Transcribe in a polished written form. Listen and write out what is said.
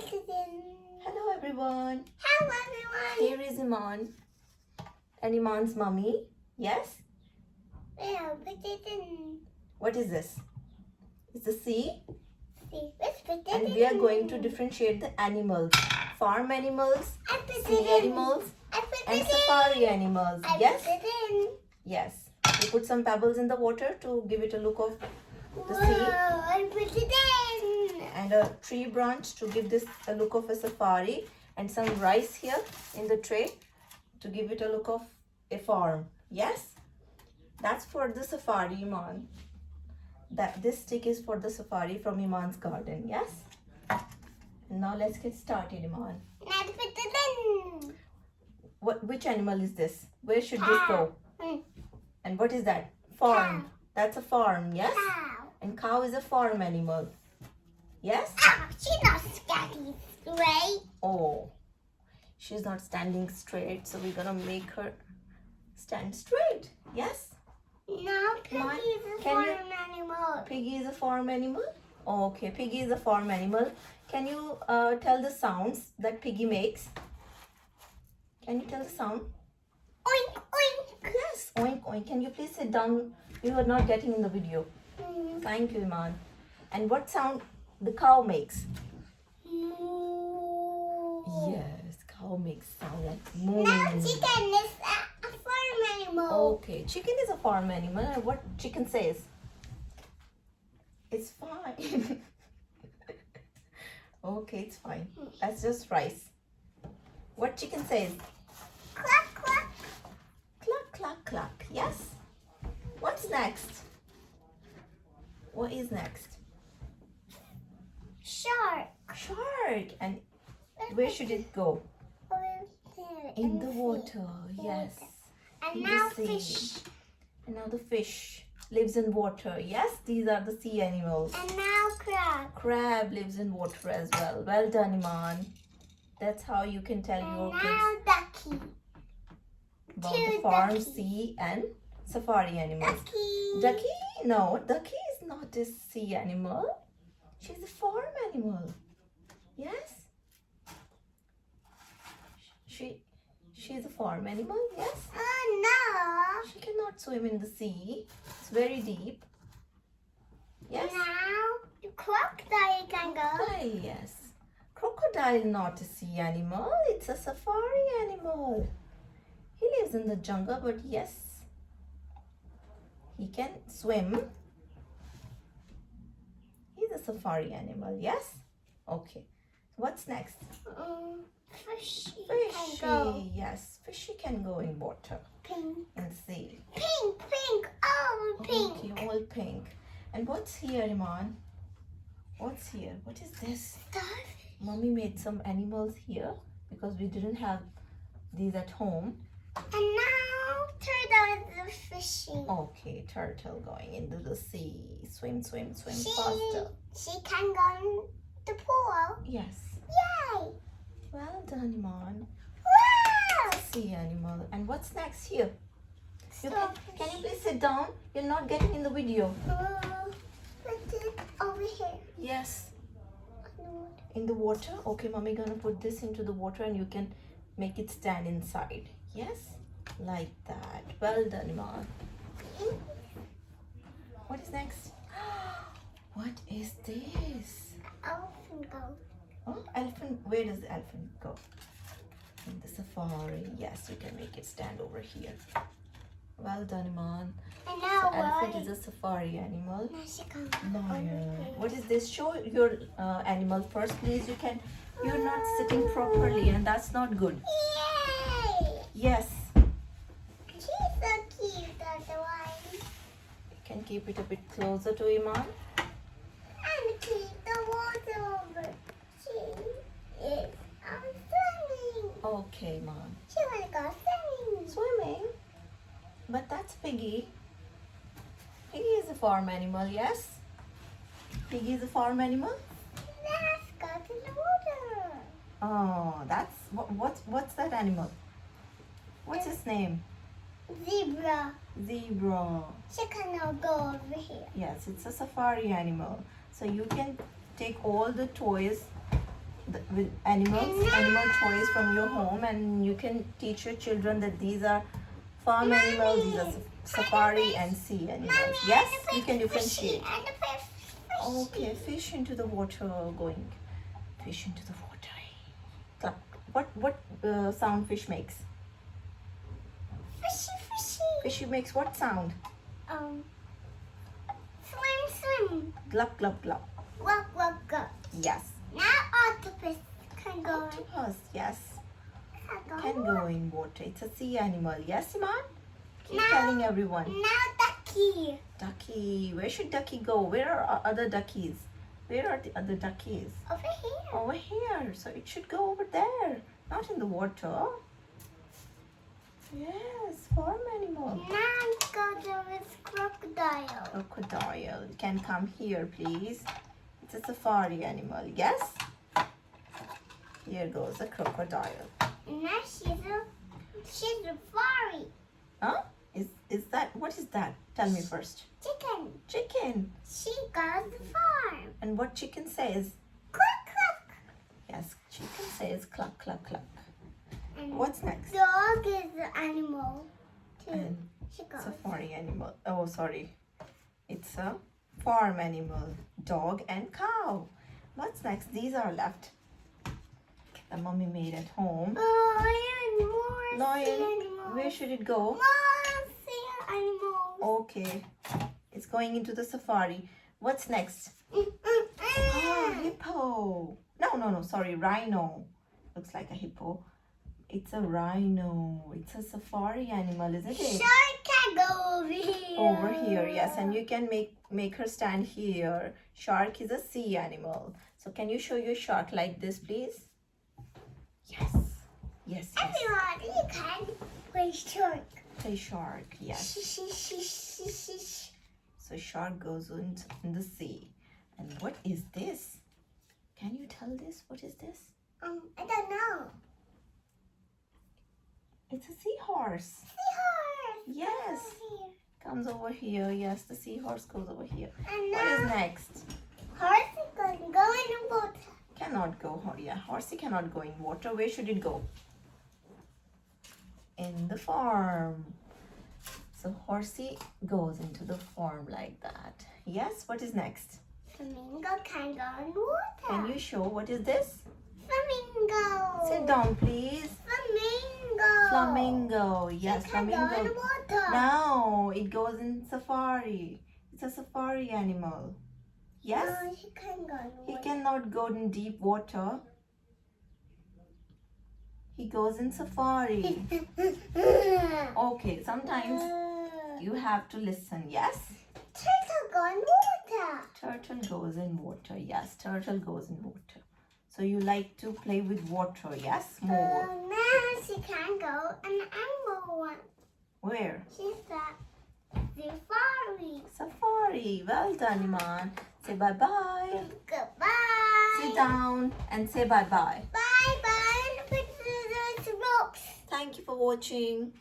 Hello everyone. Hello everyone. Here is Iman and Iman's mommy. Yes? Yeah, put it in. What is this? It's the sea, Let's put it and in. we are going to differentiate the animals. Farm animals, I put sea it in. animals, I put and it safari in. animals. I Yes? put it in. Yes. We put some pebbles in the water to give it a look of the Whoa, sea, I put it in. and a tree branch to give this a look of a safari, and some rice here in the tray to give it a look of a farm. Yes? That's for the safari, Iman. This stick is for the safari from Iman's garden. Yes? Now let's get started, Iman. Now put it in. Which animal is this? Where should this go? And what is that? Farm. Cow. That's a farm, yes? Cow. And cow is a farm animal. Yes? She's not standing straight. Oh, she's not standing straight, so we're gonna make her stand straight. Yes? No, Mine- Piggy is a can you- farm animal. Piggy is a farm animal? Okay, Piggy is a farm animal. Can you tell the sounds that Piggy makes? Can you tell the sound? Oink, oink. Yes, oink oink. Can you please sit down? You are not getting in the video. Thank you, Iman. And what sound the cow makes? Moo. Yes, cow makes sound like moo. Now chicken is a farm animal. Okay, chicken is a farm animal. And what chicken says? It's fine. Okay, it's fine. That's just rice. What chicken says? Cluck, cluck. Cluck, cluck, cluck. Yes? What's next? What is next? Shark. Shark. And where should it go? In the water. Yes. And in the now sea. fish. And now the fish lives in water. Yes, these are the sea animals. And now crab. Crab lives in water as well. Well done, Iman. That's how you can tell And your now kids ducky. about two the farm, duckies. sea, and safari animals. Ducky. Ducky? No, ducky is not a sea animal. She's a farm animal. Yes? She's a farm animal, yes? Oh no. She cannot swim in the sea. It's very deep. Yes? Now the crocodile can go. Crocodile, yes. Crocodile not a sea animal. It's a safari animal. He lives in the jungle, but yes, he can swim. He's a safari animal, yes? Okay. What's next? Fishy Fishy, can go. yes. Fishy can go in water Pink. and sea. Pink, pink, oh pink. Okay, all pink. And what's here, Iman? What's here? What is this? Starfish. Mommy made some animals here because we didn't have these at home. And now turtle is fishing. Okay, turtle going into the sea. Swim, swim, swim She faster. can go in the pool. Yes. Yay! Well done, Iman. Wow! Sea animal. And what's next here? You can Starfish. you please sit down? You're not getting in the video. Put it over here. Yes. In the water. Okay, mommy gonna put this into the water and you can make it stand inside. Yes? Like that. Well done, Iman. What is next? What is this? Elephant go. Oh, elephant. Where does the elephant go? In the safari. Yes, you can make it stand over here. Well done, Iman. And So now elephant is a safari animal. Now she can Lion. What is this? Show your animal first, please. You're not sitting properly, and that's not good. Yay! Yes. She's so cute, otherwise. You can keep it a bit closer to Iman. And keep the water over. She is swimming. Okay, Iman. She wanna go swimming. Swimming. But that's Piggy. Piggy is a farm animal, yes? Piggy is a farm animal? Let's go to the water. Oh, that's what's that animal? What's his name? Zebra. Zebra. She cannot go over here. Yes, it's a safari animal. So you can take all the toys with animal toys from your home, and you can teach your children that these are farm animals, these are safari and sea animals. Yes, you can differentiate. Okay, fish into the water, going. Fish into the water. Cluck. What sound fish makes? Fishy, fishy. Fish makes what sound? Swim, swim. Glug, glug, glug. Glug, glug, glug. Yes. Now octopus can go. Octopus, yes. Can Can go in water. It's a sea animal. Yes, Iman? Keep Now- telling everyone. Now ducky. Ducky. Where should ducky go? Where are our other duckies? Where are the other duckies? Over here. Over here. So it should go over there. Not in the water. Yes, farm animal. Now go to this crocodile. Crocodile. You can come here, please. It's a safari animal. Yes? Here goes a crocodile. And now she's a furry. Huh? Is that, what is that? Tell me first. Chicken. Chicken. She goes to farm. And what chicken says? Cluck, cluck. Yes, chicken says cluck, cluck, cluck. And What's next? dog is the animal too. And She goes. safari animal. Oh, sorry. It's a farm animal. Dog and cow. What's next? These are left. The mommy made at home. Lion, more sea Lion. animals. Where should it go? More sea animals. Okay. It's going into the safari. What's next? Ah, hippo. No. Sorry, rhino. Looks like a hippo. It's a rhino. It's a safari animal, isn't it? Shark can go over here. Over here, yes. And you can make her stand here. Shark is a sea animal. So can you show your shark like this, please? Yes. Yes. Everyone, you can play shark. Play shark. Yes. Shish. So shark goes in the sea. And what is this? Can you tell this? What is this? I don't know. It's a seahorse. Seahorse. Yes. Over here. Comes over here. Yes, the seahorse goes over here. And What is now next? horse is going to go in the water. Cannot go. Yeah, horsey cannot go in water. Where should it go? In the farm. So horsey goes into the farm like that. Yes, what is next? Flamingo can go in water. Can you show what is this? Flamingo. Sit down, please. Flamingo. Flamingo. Yes, It can go in flamingo. water. No, it goes in safari. It's a safari animal. Yes? No, he can go in He water. cannot go in deep water. He goes in safari. Okay, sometimes you have to listen. Yes? Turtle go in water. Turtle goes in water. Yes, turtle goes in water. So you like to play with water, yes? More. Now she can go in the animal one. Where? She's at safari. Safari. Well done, Iman. Say bye-bye. Goodbye. Sit down and say bye-bye. Bye bye. Put the ropes. Thank you for watching.